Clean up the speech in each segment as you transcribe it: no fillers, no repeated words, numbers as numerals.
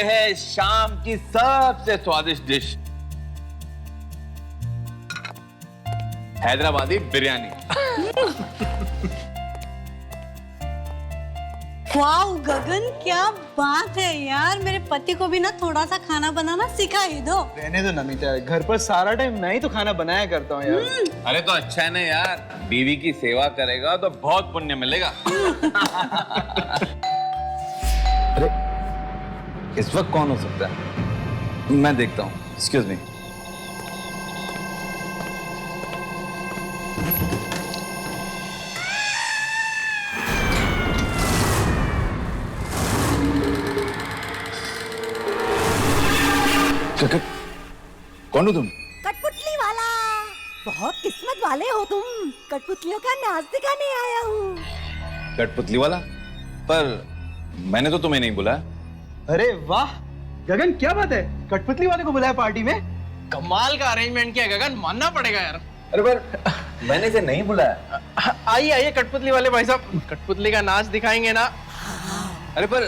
है शाम की सबसे स्वादिष्ट डिश, हैदराबादी बिरयानी। वाह गगन, क्या बात है यार। मेरे पति को भी ना थोड़ा सा खाना बनाना सिखा ही दो। रहने दो नमिता, घर पर सारा टाइम मैं ही तो खाना बनाया करता हूँ यार। अरे तो अच्छा है ना यार, बीवी की सेवा करेगा तो बहुत पुण्य मिलेगा। अरे इस वक्त कौन हो सकता है? मैं देखता हूँ। Excuse me. कौन हो तुम? कठपुतली वाला। बहुत किस्मत वाले हो तुम। कठपुतलियों का नाच दिखाने आया हूँ। कठपुतली वाला? पर मैंने तो तुम्हें नहीं बुलाया। अरे वाह गगन, क्या बात है, कठपुतली वाले को बुलाया पार्टी में? कमाल का अरेंजमेंट किया गगन, मानना पड़ेगा यार। अरे पर मैंने इसे नहीं बुलाया। आइए आइए कठपुतली वाले भाई साहब, कठपुतली का नाच दिखाएंगे ना। अरे पर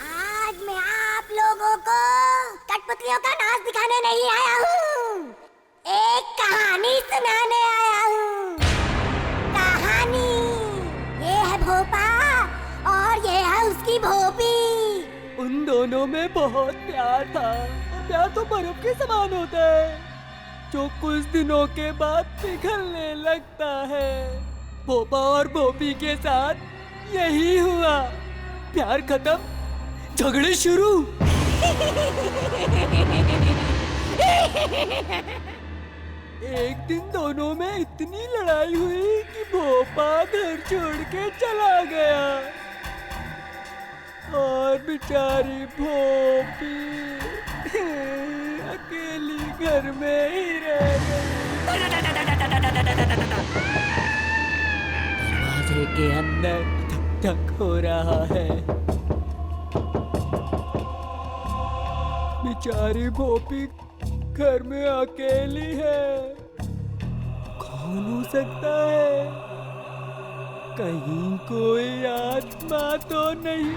आज मैं आप लोगों को कठपुतलियों का नाच दिखाने नहीं आया हूँ, एक कहानी सुनाने आया हूँ। कहानी ये है भोपा और ये है उसकी भोपी। उन दोनों में बहुत प्यार था। प्यार तो बर्फ के समान होता है जो कुछ दिनों के बाद पिघलने लगता है। भोपा और भोपी के साथ यही हुआ। प्यार खत्म, झगड़े शुरू। एक दिन दोनों में इतनी लड़ाई हुई कि भोपा घर छोड़ के चला गया और बेचारी भोपी अकेली घर में ही रह गई। दरवाजे के अंदर धक धक हो रहा है। बेचारी भोपी घर में अकेली है। कौन हो सकता है? कहीं कोई आत्मा तो नहीं?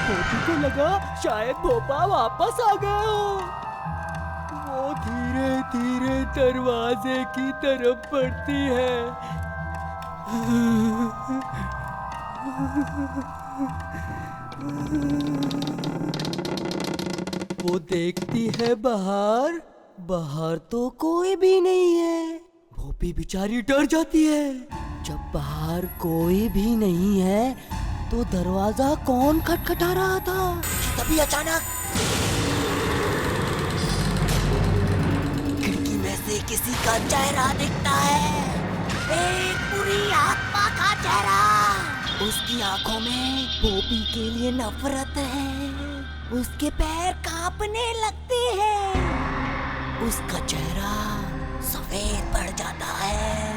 भोपी को लगा शायद भोपा वापस आ गया हो। वो धीरे धीरे दरवाजे की तरफ बढ़ती है। वो देखती है बाहर, बाहर तो कोई भी नहीं है। भोपी बेचारी डर जाती है। जब बाहर कोई भी नहीं है तो दरवाजा कौन खटखटा रहा था? तभी अचानक खिड़की में से किसी का चेहरा दिखता है। एक बुरी आत्मा का चेहरा। उसकी आंखों में भोपी के लिए नफरत है। उसके पैर कांपने लगते हैं। उसका चेहरा सफेद पड़ जाता है।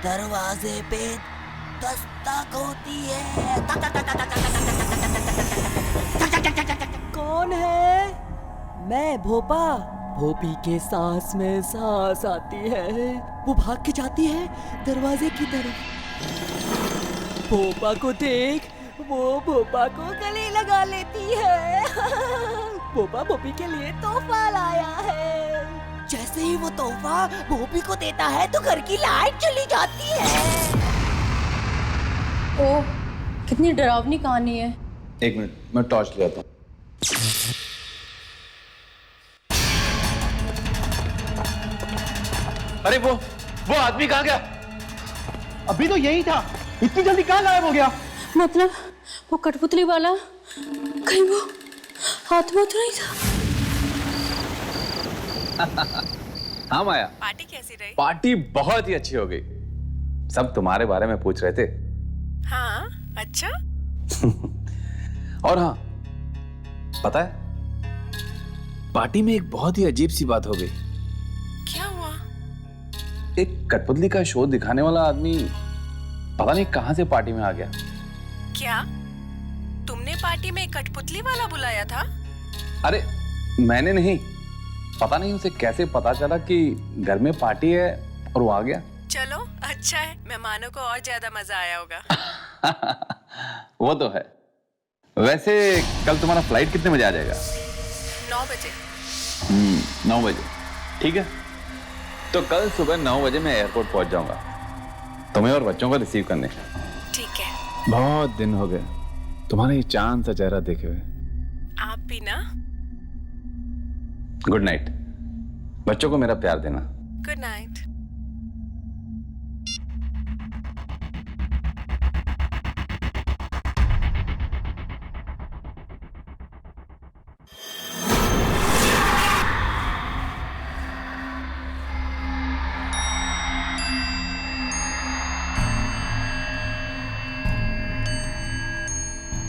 दरवाजे पे दस्तक होती है। कौन है? मैं भोपा। भोपी के सांस में सांस आती है। वो भाग के जाती है दरवाजे की तरफ। भोपा को देख वो भोपा को गले लगा लेती है। भोपा भोपी के लिए तोहफा लाया है। जैसे ही वो तोहफा भोपी को देता है तो घर की लाइट चली जाती है। ओह, कितनी डरावनी कहानी है। एक मिनट, मैं टॉर्च ले आता हूँ। अरे वो आदमी कहाँ गया? अभी तो यही था, इतनी जल्दी कहाँ गायब हो गया? मतलब वो कठपुतली वाला कहीं वो आत्मा तो नहीं था? हाँ माया, पार्टी कैसी रही? पार्टी बहुत ही अच्छी हो गई। सब तुम्हारे बारे में पूछ रहे थे। हाँ, अच्छा। और हाँ, पता है पार्टी में एक बहुत ही अजीब सी बात हो गई। क्या हुआ? एक कठपुतली का शो दिखाने वाला आदमी पता नहीं कहां से पार्टी में आ गया। क्या तुमने पार्टी में कठपुतली वाला बुलाया था? अरे मैंने नहीं, पता नहीं उसे कैसे पता चला कि घर में पार्टी है और वो आ गया। चलो अच्छा है, मेहमानों को और ज्यादा मजा आया होगा। वो तो है। वैसे कल तुम्हारा फ्लाइट कितने बजे आ जाएगा? 9 बजे। 9 बजे, ठीक है। तो कल सुबह 9 बजे मैं एयरपोर्ट पहुंच जाऊंगा तुम्हें और बच्चों को रिसीव करने। ठीक है। बहुत दिन हो गए तुम्हारा ये चांद सा चेहरा देखे हुए। आप भी ना। Good night. बच्चों को मेरा प्यार देना। Good night.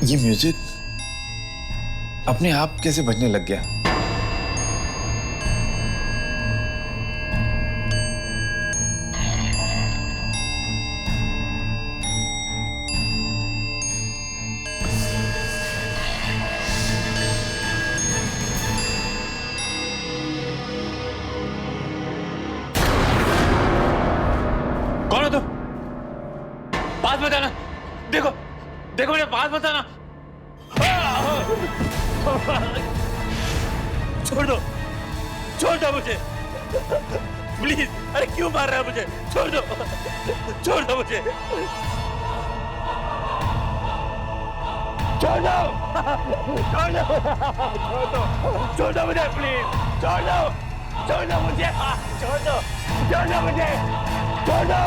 ये म्यूजिक अपने आप कैसे बजने लग गया? कौन हो तुम? बात बताना। देखो देखो मेरे बात बताना। छोड़ दो मुझे प्लीज। अरे क्यों मार रहा है मुझे? छोड़ दो मुझे। छोड़ दो मुझे प्लीज। छोड़ दो मुझे। प्लीज छोड़ दो।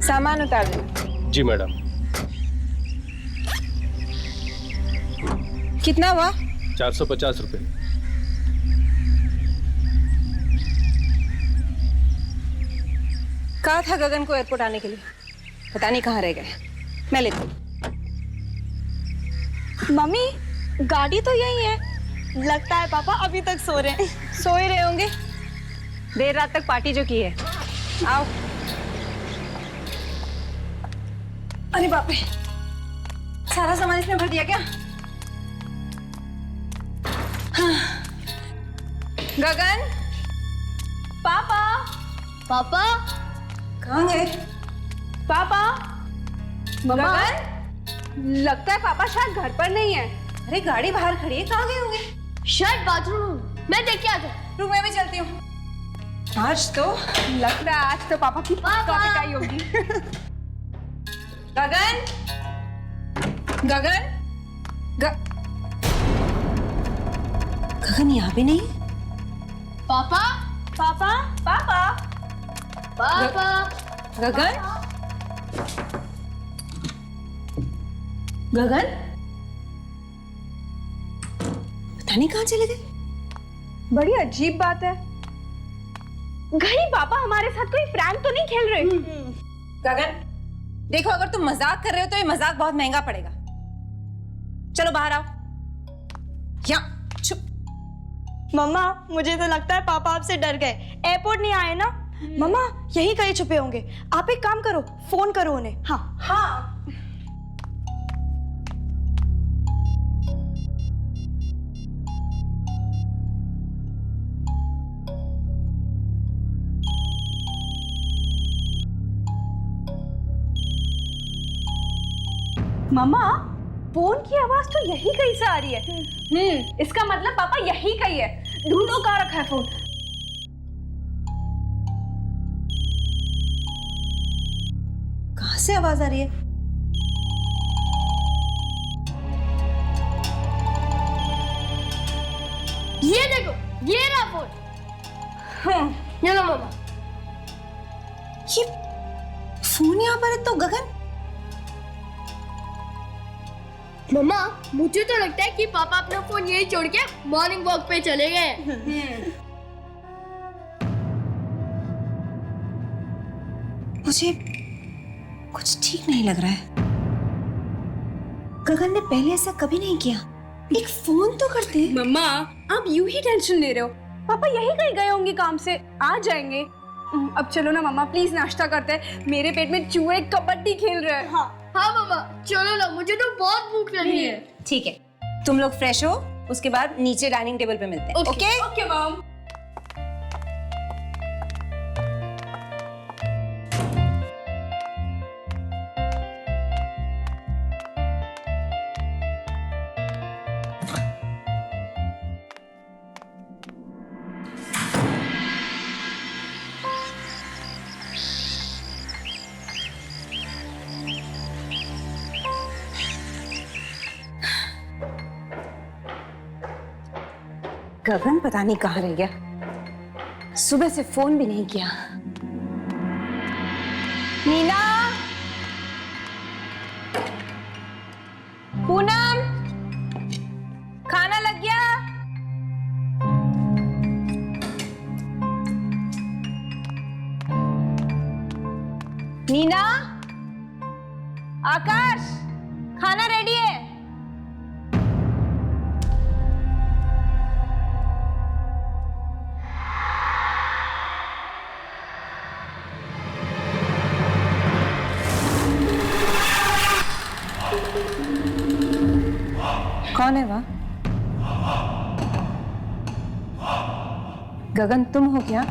सामान उतार देना। जी मैडम। कितना हुआ? 450 रुपए। कहा था गगन को एयरपोर्ट आने के लिए, पता नहीं कहाँ रह गए। मैं लेती हूँ। मम्मी गाड़ी तो यही है। लगता है पापा अभी तक सो रहे हैं। सो ही रहे होंगे, देर रात तक पार्टी जो की है। आओ। अरे बाप रे, सारा सामान इसमें भर दिया क्या? हाँ। गगन, पापा कहाँ गए? पापा, गगन, लगता है पापा शायद घर पर नहीं है। अरे गाड़ी बाहर खड़ी है, कहाँ गए होंगे? शायद बाथरूम। मैं देख के आ जाऊँ। रूम में भी चलती हूँ। आज तो लगता है आज तो पापा की पक्का पिटाई होगी। गगन, गगन यहाँ भी नहीं। पापा गगन, पता नहीं कहाँ चले गए। बड़ी अजीब बात है। कहीं पापा हमारे साथ कोई प्रैंक तो नहीं खेल रहे? गगन, देखो अगर तुम मजाक कर रहे हो तो ये मजाक बहुत महंगा पड़ेगा। चलो बाहर आओ। यहाँ चुप। मम्मा मुझे तो लगता है पापा आपसे डर गए। एयरपोर्ट नहीं आए ना? मम्मा यही कहीं छुपे होंगे। आप एक काम करो, फोन करो उन्हें। हाँ। मम्मा फोन की आवाज तो यही कहीं से आ रही है। इसका मतलब पापा यही कहीं है। ढूंढो कहाँ रखा है फोन। कहाँ से आवाज आ रही है? ये देखो ये रहा फोन। ये लो मम्मा। ये फोन यहाँ पर है तो गगन। मम्मा मुझे तो लगता है कि पापा अपना फोन यही छोड़ के मॉर्निंग वॉक पे चले गए। मुझे कुछ ठीक नहीं लग रहा है। गगन ने पहले ऐसा कभी नहीं किया। एक फोन तो करते। मम्मा आप यूं ही टेंशन ले रहे हो। पापा यही कहीं गए होंगे काम से, आ जाएंगे। अब चलो ना मम्मा, प्लीज नाश्ता करते हैं। मेरे पेट में चूहे कबड्डी खेल रहे हैं। हाँ मम्मा चलो ना, मुझे तो बहुत भूख लगी है। ठीक है, तुम लोग फ्रेश हो, उसके बाद नीचे डाइनिंग टेबल पे मिलते हैं। Okay okay mom. गगन पता नहीं कहाँ रह गया, सुबह से फोन भी नहीं किया। नीना, पूनम, खाना लग गया? नीना, आकाश, खाना रेडी है? कौन है वह? गगन तुम हो क्या?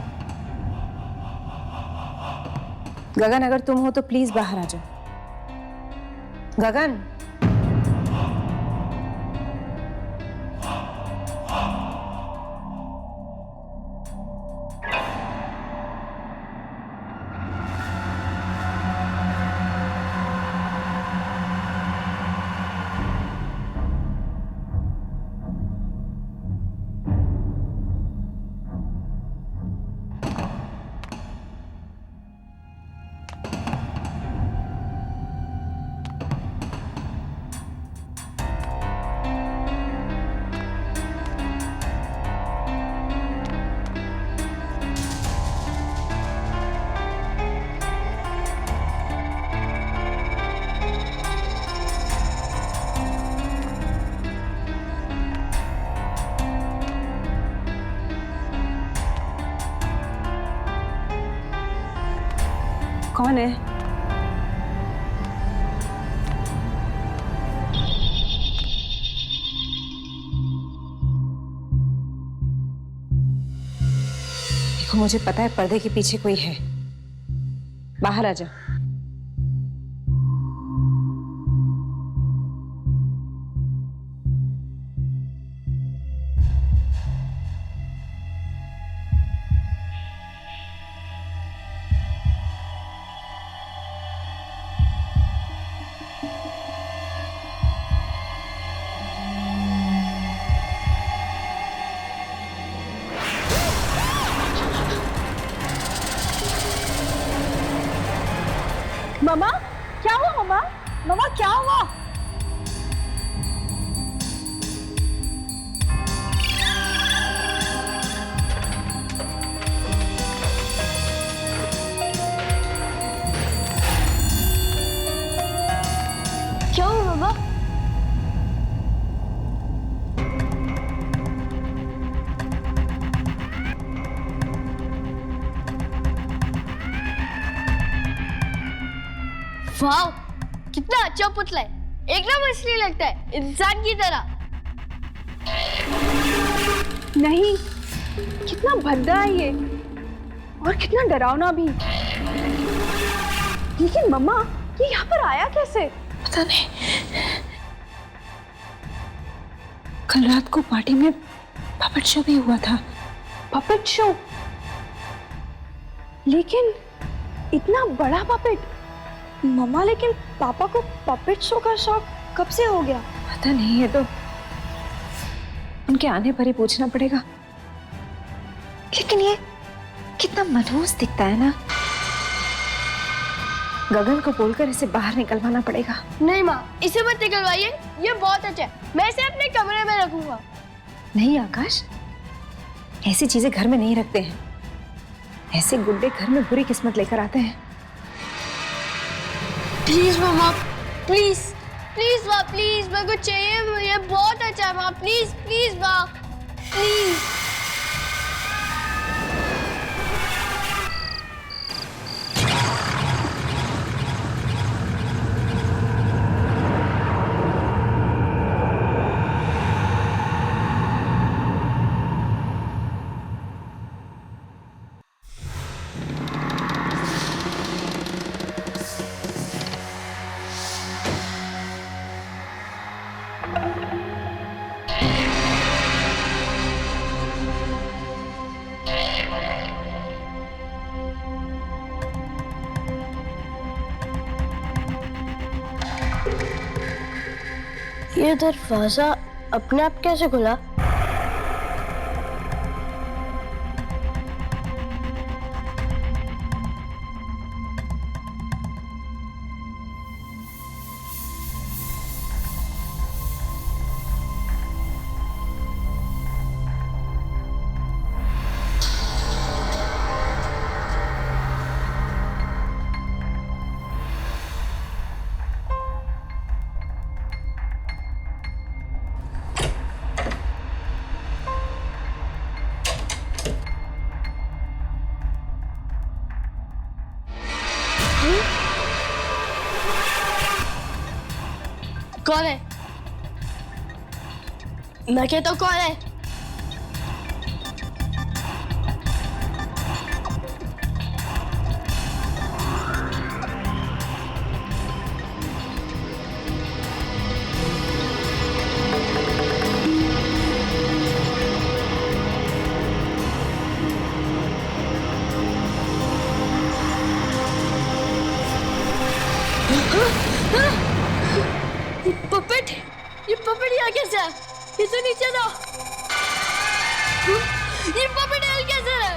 गगन अगर तुम हो तो प्लीज बाहर आ जाओ। गगन, कौन है? देखो मुझे पता है पर्दे के पीछे कोई है, बाहर आ जाओ। मम्मा क्या हुआ? मम्मा, मम्मा क्या हुआ? क्या हुआ मम्मा? वाह कितना अच्छा पुतला है, एकदम असली लगता है, इंसान की तरह। नहीं, कितना भद्दा है ये और कितना डरावना भी। लेकिन मम्मा ये यहाँ पर आया कैसे? पता नहीं, कल रात को पार्टी में पपेट शो भी हुआ था। Puppet show? लेकिन इतना बड़ा पपेट? मम्मा लेकिन पापा को पपेट शो का शौक कब से हो गया? पता नहीं, है तो उनके आने पर ही पूछना पड़ेगा। लेकिन ये कितना मनहूस दिखता है ना। गगन को बोलकर इसे बाहर निकलवाना पड़ेगा। नहीं माँ, इसे मत निकलवाइए, ये बहुत अच्छा है, मैं इसे अपने कमरे में रखूंगा। नहीं आकाश, ऐसी चीजें घर में नहीं रखते हैं। ऐसे गुड्डे घर में बुरी किस्मत लेकर आते हैं। प्लीज मामा, प्लीज प्लीज माँ, प्लीज मेरे को चाहिए, ये बहुत अच्छा है माँ, प्लीज प्लीज माँ, प्लीज। ये दरवाजा अपने आप कैसे खुला? कौन है? मैं कहता हूँ कौन है? ये पपेट यहाँ कैसे है? ये तो नीचे था। ये पपेट यहाँ कैसे है?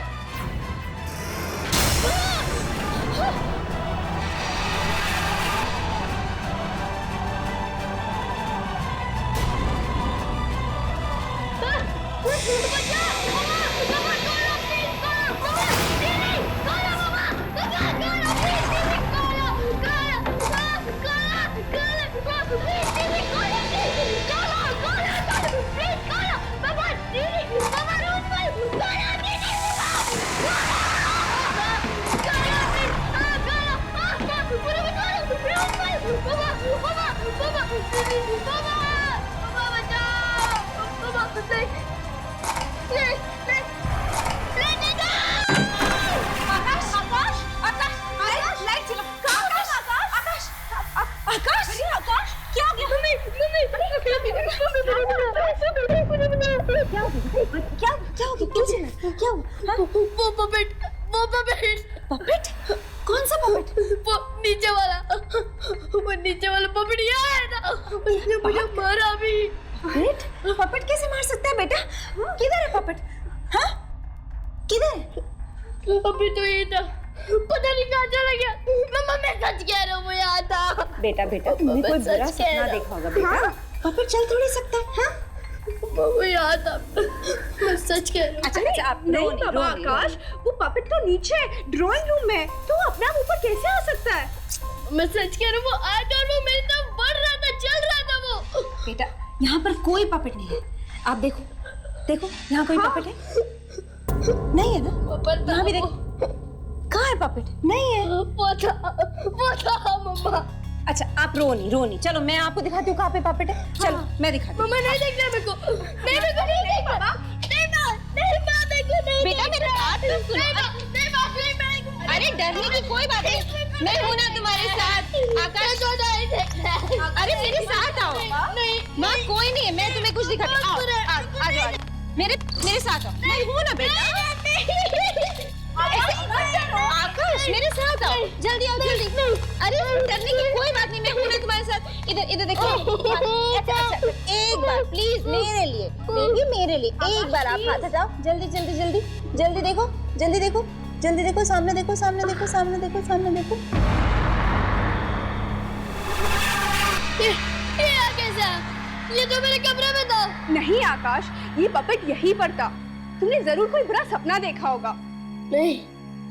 पपेट? कौन सा पपेट? वो नीचे वाला पपेट यहाँ है ना, उसने मुझे मारा भी। पपेट? पपेट कैसे मार सकता है बेटा? किधर है पपेट? हाँ? किधर है? अभी तो ये था, पता नहीं कहाँ चला गया। मम्मा मैं सच कह रहा हूँ, वो यहाँ था। बेटा तुमने कोई बुरा सपना देखा होगा बेटा। पपेट चल थोड़ी सकता है। हाँ? वो यहाँ था, मैं सच कह रहा हूँ। अच्छा आप नहीं बाबा आकाश, वो पपेट तो नीचे ड्राइंग रूम में, तो अपने आप ऊपर कैसे आ सकता है? मैं सच कह रहा हूँ, वो आया था और वो मेरी तरफ बढ़ रहा था, चल रहा था वो। बेटा यहाँ पर कोई पपेट नहीं है। आप देखो यहाँ कोई पपेट है? नहीं है ना? यहाँ भी देखो। कहाँ है पपेट? नहीं है। वो था मम्मा। अच्छा आप रो नहीं, चलो मैं आपको दिखाती हूँ कहाँ पे पपेट है। चलो मैं दिखाती हूँ। मम्मा नहीं देखना मेरे को, नहीं देखना। बेटा मेरे बात तो सुनो। अरे डरने की कोई बात नहीं, मैं हूँ ना तुम्हारे साथ। आकाश अरे मेरे साथ आओ। माँ कोई नहीं है, मैं तुम्हें कुछ दिखाती हूँ। आ जाओ मेरे साथ आओ। मैं हूँ ना बेटा। आकाश मेरे साथ आओ, जल्दी आओ जल्दी। अरे डरने की कोई बात नहीं, मैं हूँ ना तुम्हारे साथ। इधर देखो। अच्छा एक बार प्लीज मेरे लिए एक बार आप हाथ हटाओ, जल्दी जल्दी देखो, जल्दी देखो, जल्दी देखो, सामने देखो, सामने देखो, सामने देखो, सामने देखो। ये कैसा? ये तो मेरे कमरे में था। नहीं आकाश, ये पपेट यहीं पर था। तुमने जरूर कोई बुरा सपना देखा होगा। नहीं,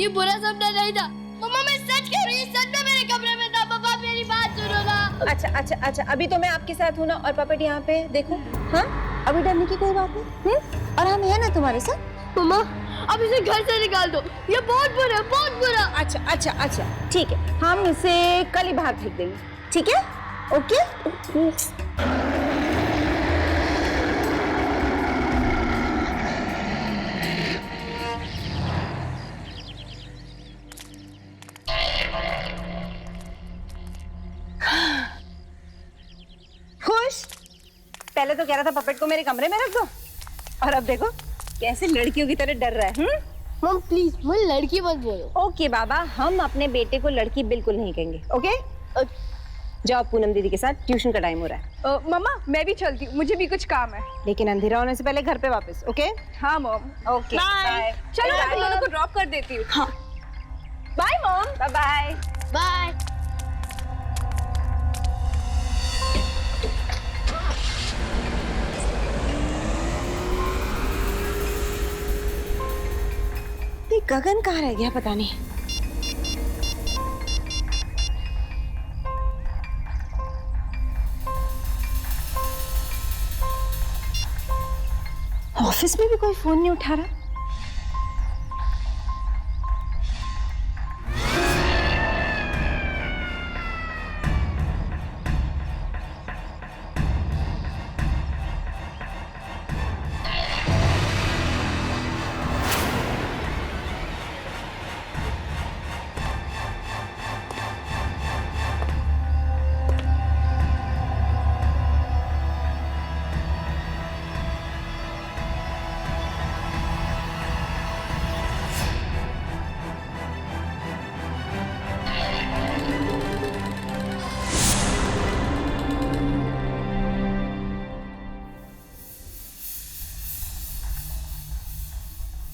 ये बुरा सपना नहीं था। मम्मा मैं सच कह रही हूँ, सच में मेरे कमरे में था। पापा मेरी बात सुनो ना। अच्छा अच्छा अच्छा, अभी तो मैं आपके साथ हूँ ना, और पपेट यहाँ पे देखो। हाँ, अभी डरने की कोई बात नहीं। और हम है ना तुम्हारे साथ। मम्मा अब इसे घर से निकाल दो, ये बहुत बुरा है, बहुत बुरा। अच्छा अच्छा अच्छा, ठीक है, हम इसे कल ही बाहर फेंक देंगे, ठीक है? ओके। खुश? पहले तो कह रहा था पपेट को मेरे कमरे में रख दो, और अब देखो कैसे लड़कियों की तरह डर रहा है। मम प्लीज मुझे लड़की मत बोलो। ओके बाबा, हम अपने बेटे को लड़की बिल्कुल नहीं कहेंगे। ओके, जाओ पूनम दीदी के साथ, ट्यूशन का टाइम हो रहा है। मम्मा मैं भी चलती हूँ, मुझे भी कुछ काम है। लेकिन अंधेरा होने से पहले घर पे वापस। ओके? हाँ मॉम। Okay, bye. चलो मैं तुम दोनों को ड्रॉप कर देती हूँ। हाँ bye mom. Bye bye. Bye. Gagan कहाँ रह गया पता नहीं। ऑफिस में भी कोई फोन नहीं उठा रहा।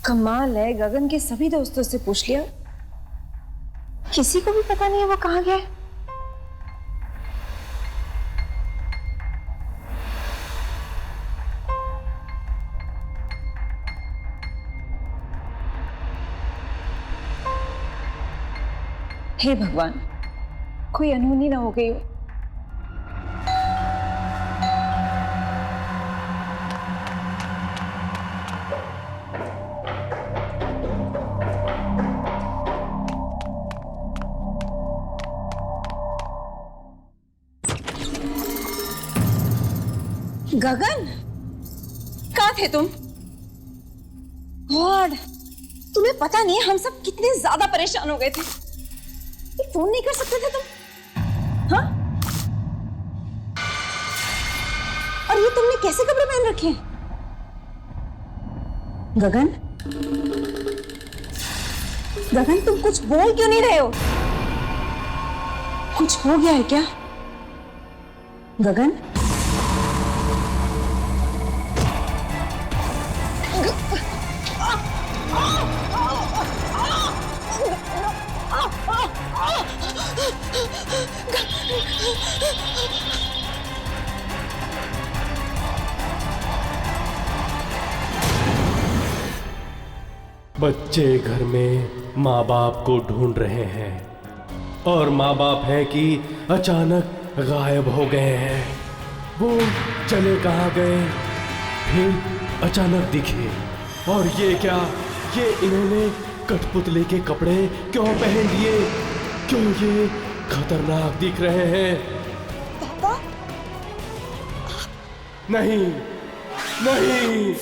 कमाल है, गगन के सभी दोस्तों से पूछ लिया, किसी को भी पता नहीं है वो कहाँ गया। हे भगवान, कोई अनहोनी ना हो गई हो। गगन, कहाँ थे तुम? गॉड, तुम्हें पता नहीं हम सब कितने ज्यादा परेशान हो गए थे। ये फोन नहीं कर सकते थे तुम? हाँ? और ये तुमने कैसे कपड़े पहन रखे हैं? गगन, गगन तुम कुछ बोल क्यों नहीं रहे हो? कुछ हो गया है क्या? गगन, बच्चे घर में माँ बाप को ढूंढ रहे हैं, और माँ बाप है कि अचानक गायब हो गए हैं। वो चले कहाँ गए, फिर अचानक दिखे। और ये क्या, ये इन्होंने कठपुतली के कपड़े क्यों पहन लिए? क्यों ये खतरनाक दिख रहे हैं? पापा? नहीं नहीं,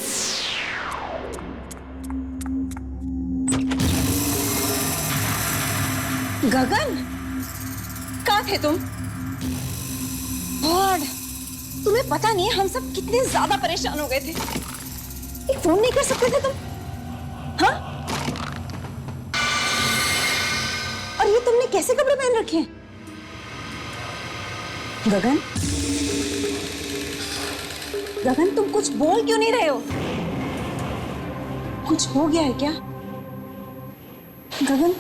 गगन, कहाँ थे तुम? गॉड, तुम्हें पता नहीं हम सब कितने ज्यादा परेशान हो गए थे। एक फोन नहीं कर सकते थे तुम? हाँ? और ये तुमने कैसे कपड़े पहन रखे हैं? गगन, गगन तुम कुछ बोल क्यों नहीं रहे हो? कुछ हो गया है क्या गगन?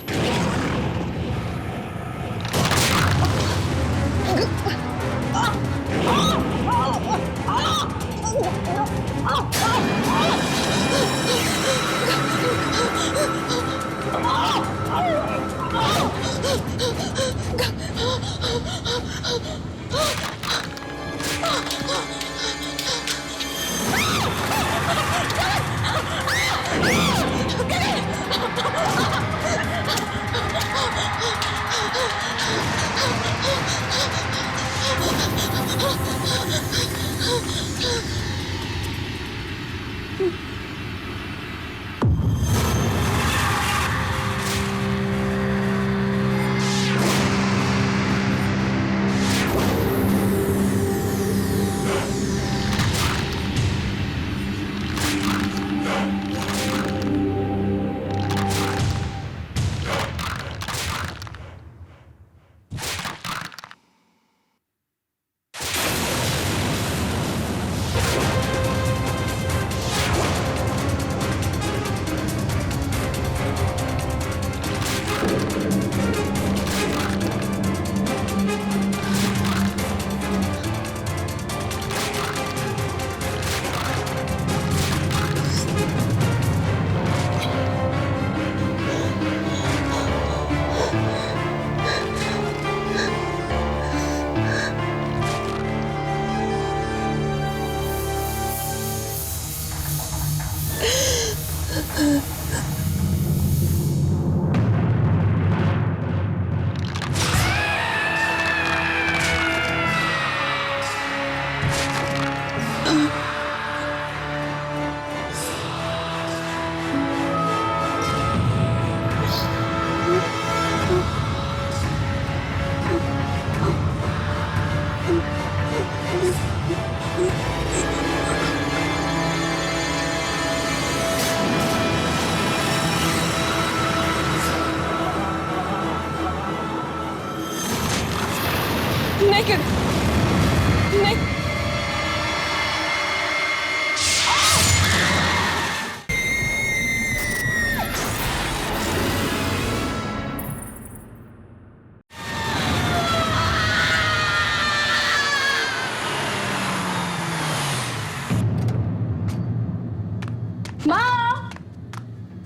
Naked.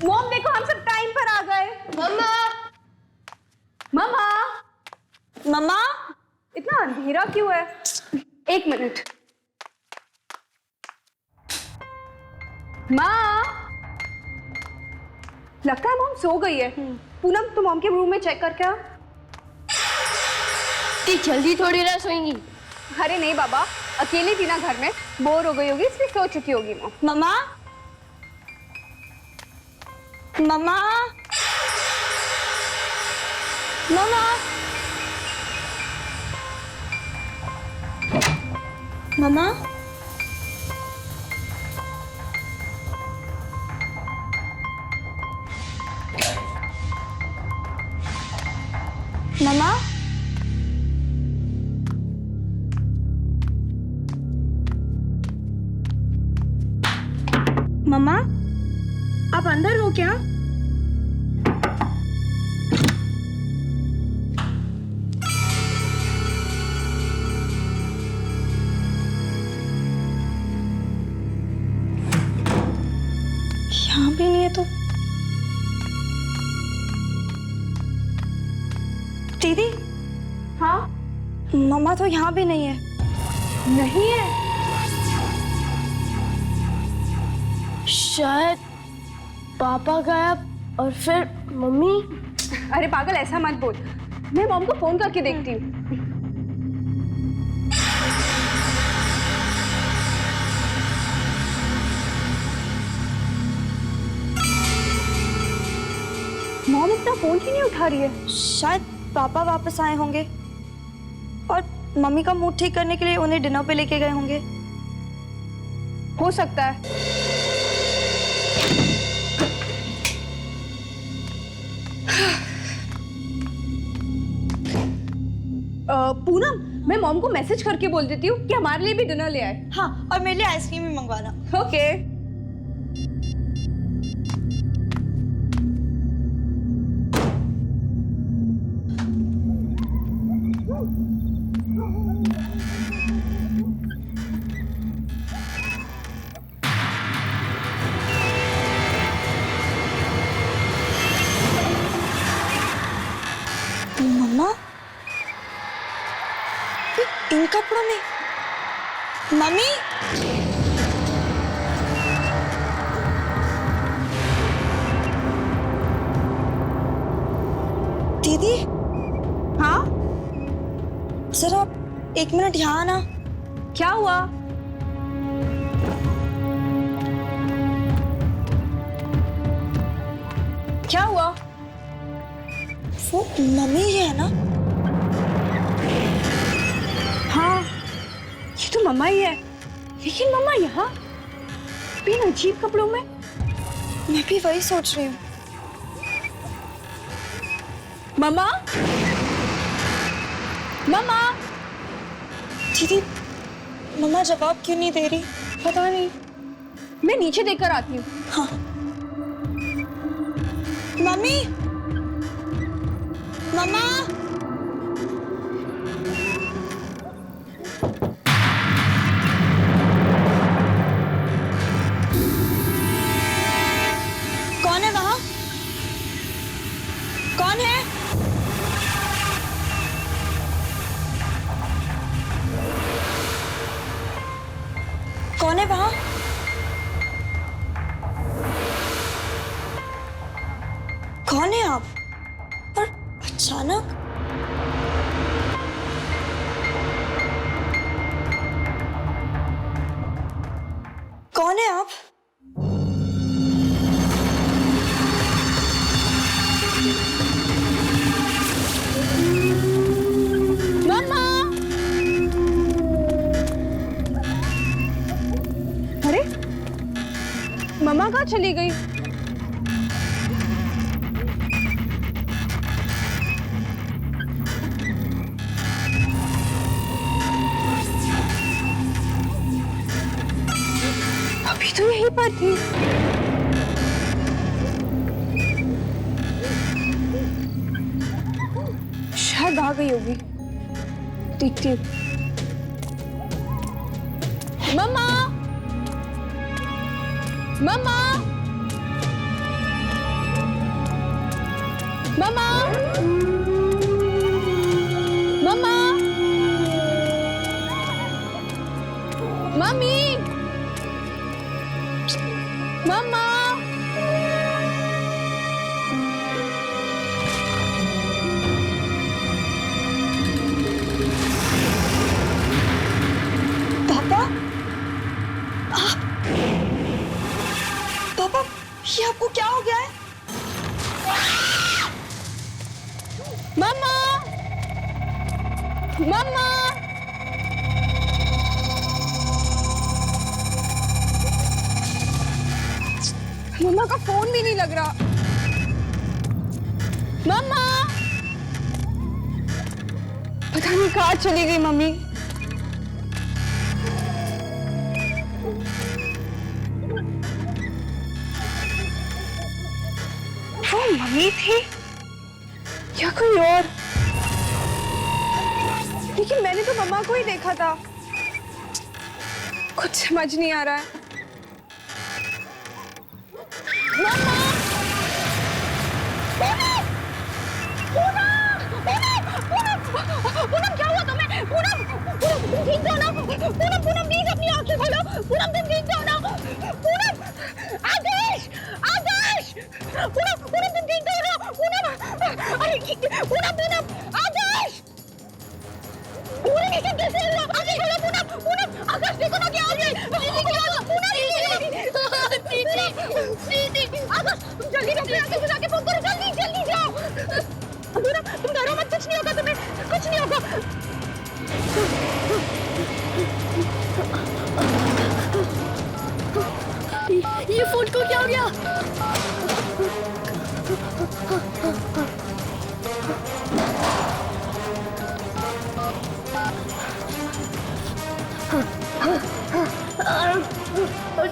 मॉम देखो हम सब टाइम पर आ गए। मम्मा मम्मा मम्मा इतना अंधेरा क्यों है? एक मिनट। माँ लगता है मॉम सो गई है। पूनम तुम मॉम के रूम में चेक करके आओ। ती जल्दी थोड़ी ना सोएंगी। अरे नहीं बाबा, अकेली थी ना घर में, बोर हो गई होगी इसलिए सो चुकी होगी मॉम। मम्मा मम्मा मम्मा मम्मा मम्मा मम्मा आप अंदर हो क्या? यहाँ भी नहीं है तो दीदी। हाँ मम्मा तो यहाँ भी नहीं है। नहीं है। शायद पापा गायब और फिर मम्मी। अरे पागल ऐसा मत बोल, मैं मॉम को फोन करके देखती हूँ। मॉम इतना फोन क्यों नहीं उठा रही है? शायद पापा वापस आए होंगे और मम्मी का मूड ठीक करने के लिए उन्हें डिनर पे लेके गए होंगे। हो सकता है। पूनम मैं मॉम को मैसेज करके बोल देती हूँ कि हमारे लिए भी डिनर ले आए। हाँ और मेरे लिए आइसक्रीम भी मंगवाना। ओके। कपड़ों में? मम्मी, दीदी, हाँ, जरा 1 मिनट यहाँ आना। क्या हुआ? क्या हुआ? वो मम्मी ही है ना? हाँ, ये तो मम्मा ही है। लेकिन मम्मा यहाँ इन अजीब कपड़ों में? मैं भी वही सोच रही हूँ। मम्मा, मम्मा, दीदी, मम्मा जवाब क्यों नहीं दे रही? पता नहीं, मैं नीचे देखकर आती हूँ। हाँ। मम्मी, मम्मा, कौन है वहां? कौन है? कौन है वहां? कौन है आप? और अचानक कौन है आप? मम्मा! अरे, मम्मा कहाँ चली गई? अभी तो यहीं पर थी। शायद आ गई होगी। देखती हूँ। मम्मा, मम्मा, मम्मा, मम्मा, मम्मी, मम्मा, पापा, पापा, ये आपको क्या हो गया है? मम्मा, मम्मा, मम्मा का फोन भी नहीं लग रहा। मम्मा, पता नहीं कहाँ चली गई मम्मी। वो मम्मी थी या कोई और? लेकिन मैंने तो मम्मा को ही देखा था। कुछ समझ नहीं आ रहा है। मम्मा! पूनम, क्या हुआ तुम्हें? पूनम, तुम ठीक हो ना? पूनम, प्लीज अपनी आंखें खोलो। पूनम, तुम ठीक हो ना? पूनम, आकाश, आकाश, पूनम, तुम ठीक हो ना? पूनम, अरे पूनम, आकाश, पूनम, ये सब कैसे हुआ? आंखें खोलो पूनम, आकाश देखो ना क्या हो गया? आकाश, तुम जल्दी डॉक्टर को जाके फोन करो, जल्दी जाओ। पूनम, तुम डरो मत, कुछ नहीं होगा तुम्हें, कुछ नहीं होगा। ये फोन को क्या हो गया?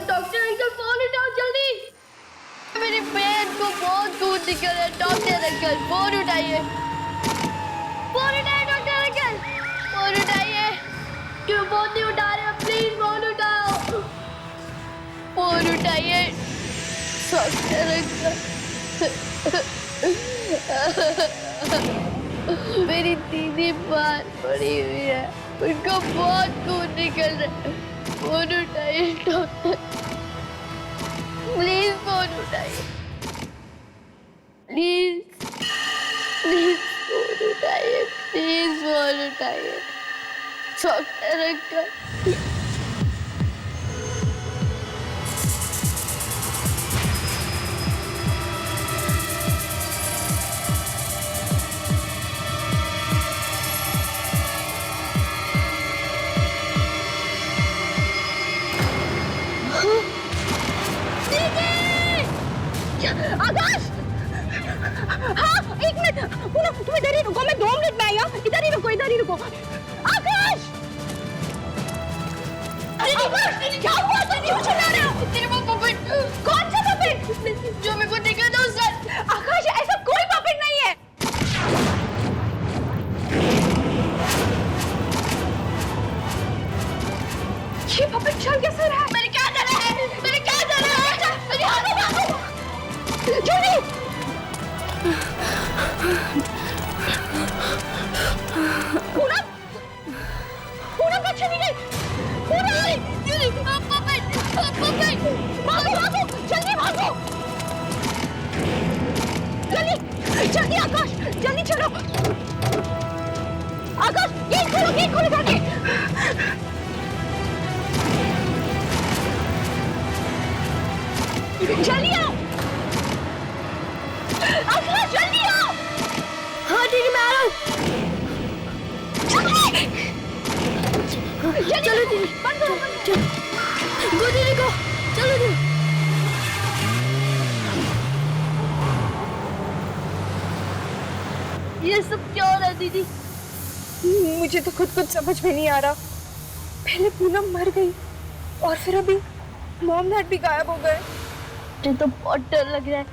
डॉक्टर अंकल फोन उठाओ जल्दी। मेरी पेट को बहुत खून निकल रहा है। डॉक्टर अंकल फोन उठाइए, डॉक्टर अंकल फोन उठाइए। क्यों फोन नहीं उठा रहे? प्लीज फोन उठाओ, फोन उठाइए डॉक्टर अंकल। मेरी दीदी बाहर पड़ी हुई है। उनका बहुत खून निकल रहा है। फोन उठाइए डॉक्टर, प्लीज फोन उठाइए, प्लीज प्लीज फोन उठाइए, प्लीज फोन उठाइए डॉक्टर अंकल। आकाश! हाँ, 1 मिनट। पूनम, तुम इधर ही रुको, मैं 2 मिनट में आई हूँ। इधर ही रुको, इधर ही रुको। आकाश! आकाश, क्या हुआ? तुम क्यों चिल्ला रहे हो? तेरे वो पपेट। कौन सा पपेट? जो मेरे को दिखा था उस रात। आकाश, ऐसा कोई पपेट नहीं है। ये पपेट चल कैसे रहा है? मेरे क्या जाना है? मेरे क्या जाना है? मेरे हाथों में जूली! पूनम! पूनम कहाँ चली गई? पूनम! Julie, puppet, puppet. भागो, भागो! जल्दी भागो! जल्दी! जल्दी आकाश! जल्दी चलो! आकाश, गेट खोलो जाके! जल्दी आओ! आकाश, जल्दी आओ! हाँ ठीक है, मैं आ रहा हूँ। चलो दीदी, बंद करो, गो दीदी को, चलो दीदी। ये सब क्या हो रहा है दीदी? मुझे तो खुद कुछ समझ में नहीं आ रहा। पहले पूनम मर गई और फिर अभी मॉम डैड भी गायब हो गए। मुझे तो बहुत डर लग रहा है।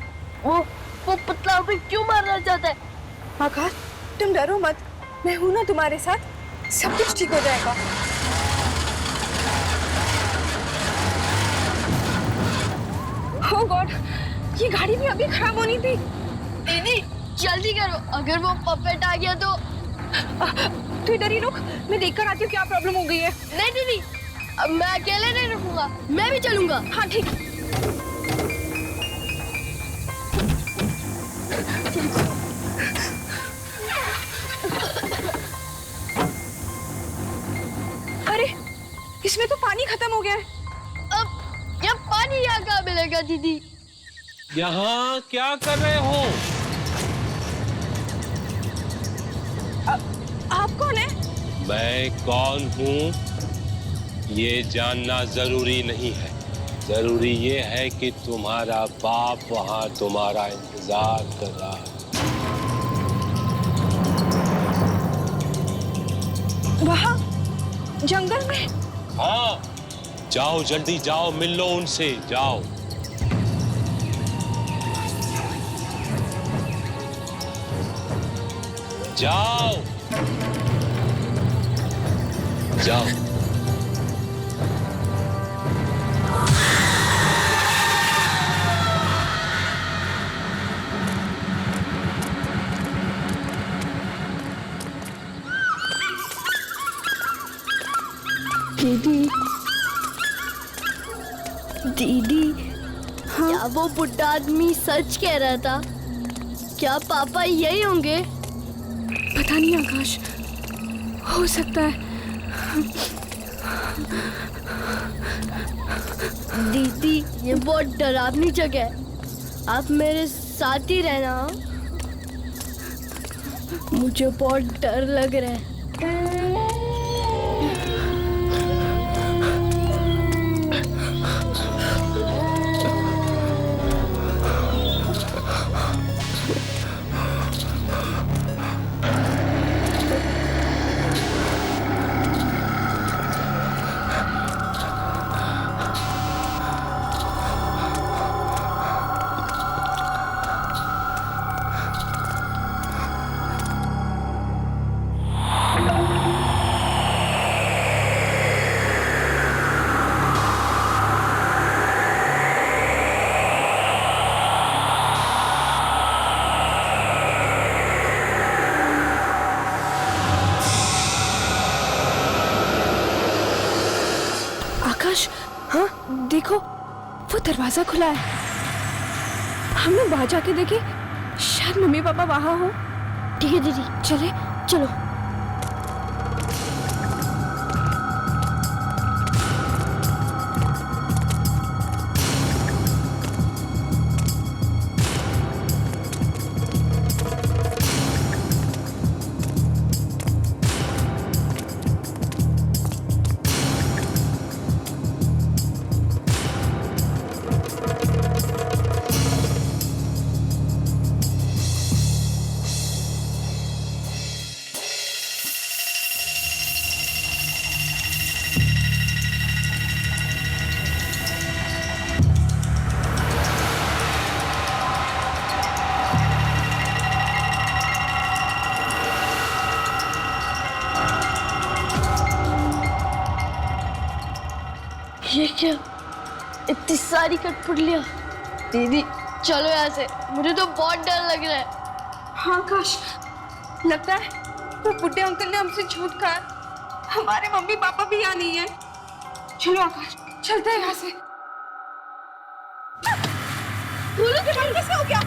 वो पतला अभी क्यों मारना चाहता है? आकाश, तुम डरो मत, मैं हूं ना तुम्हारे साथ, सब कुछ ठीक हो जाएगा। ओह गॉड, ये गाड़ी भी अभी खराब होनी थी। दीदी जल्दी करो, अगर वो पपेट आ गया तो। तू इधर ही रुक, मैं देखकर आती हूँ क्या प्रॉब्लम हो गई है। नहीं दीदी, अब मैं अकेले नहीं रुकूंगा, मैं भी चलूंगा। हाँ ठीक। अरे, इसमें तो पानी खत्म हो गया है। अब ये पानी यहाँ कहाँ मिलेगा दीदी? यहाँ क्या कर रहे हो? आप कौन है? मैं कौन हूँ ये जानना जरूरी नहीं है। जरूरी ये है कि तुम्हारा बाप वहाँ तुम्हारा इंतजार कर रहा है। वहाँ जंगल में? हाँ, जाओ जल्दी जाओ, मिल लो उनसे, जाओ। जाओ जाओ। दीदी, दीदी, हाँ? क्या वो बुढ़ा आदमी सच कह रहा था? क्या पापा यही होंगे? पता नहीं आकाश, हो सकता है। दीदी, ये बहुत डरावनी जगह है, आप मेरे साथ ही रहना। मुझे बहुत डर लग रहा है। हाँ देखो, वो दरवाजा खुला है। हम लोग बाहर जाके देखें, शायद मम्मी पापा वहां हो। ठीक है दीदी, चले चलो। ये क्या, इतनी सारी कठपुतलियां। दीदी चलो यहाँ से, मुझे तो बहुत डर लग रहा है। हाँ आकाश, लगता है वो बुड्ढे अंकल ने हमसे झूठ कहा। हमारे मम्मी पापा भी यहाँ नहीं है। चलो आकाश, चलते हैं यहाँ से। खोलो के बंद कैसे हो गया?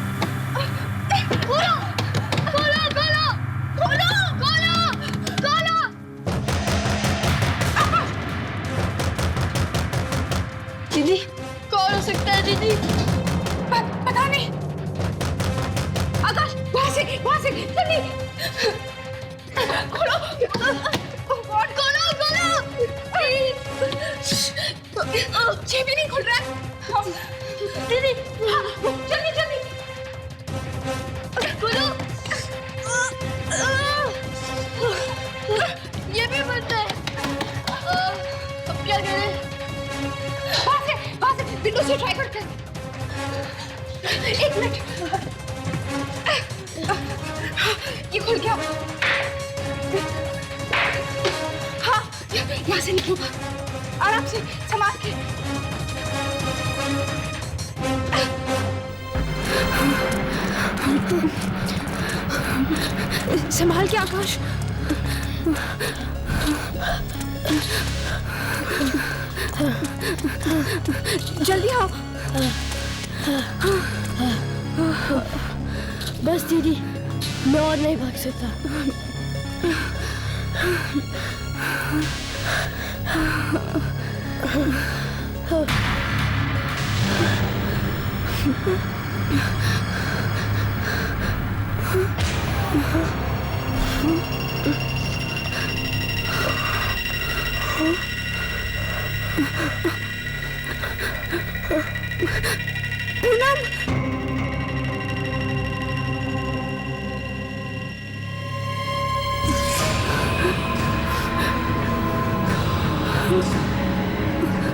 खोलो खोलो खोलो खोलो खोलो खोलो। दीदी कौन हो सकता है दीदी? पता नहीं। आकाश वहाँ से जल्दी खोलो खोलो खोलो। ये भी नहीं खुल रहा है। दीदी जल्दी जल्दी खोलो। ये भी बंद है। अब क्या करें? वहाँ से विंडो से ट्राई करते हैं। एक मिनट, ये खुल गया। हाँ, यहाँ से निकलूंगा। आराम से, संभाल के। संभाल के आकाश। जल्दी आओ। बस दीदी, मैं और नहीं भाग सकता। पूनम,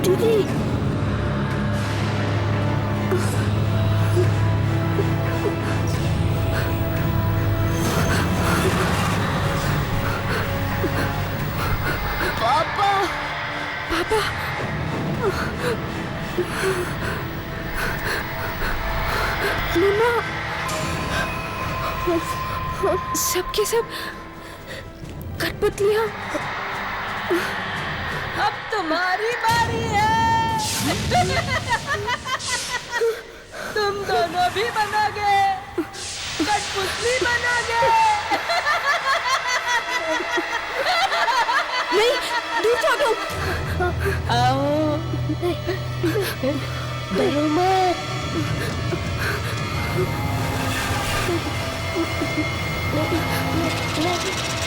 दीदी पापा मम्मा, सबके सब कठपुतलियां। अब तुम्हारी बारी है। तुम दोनों भी बनोगे, कठपुतली बनोगे। नहीं, दूर जाओ। आओ, डरो मत। नहीं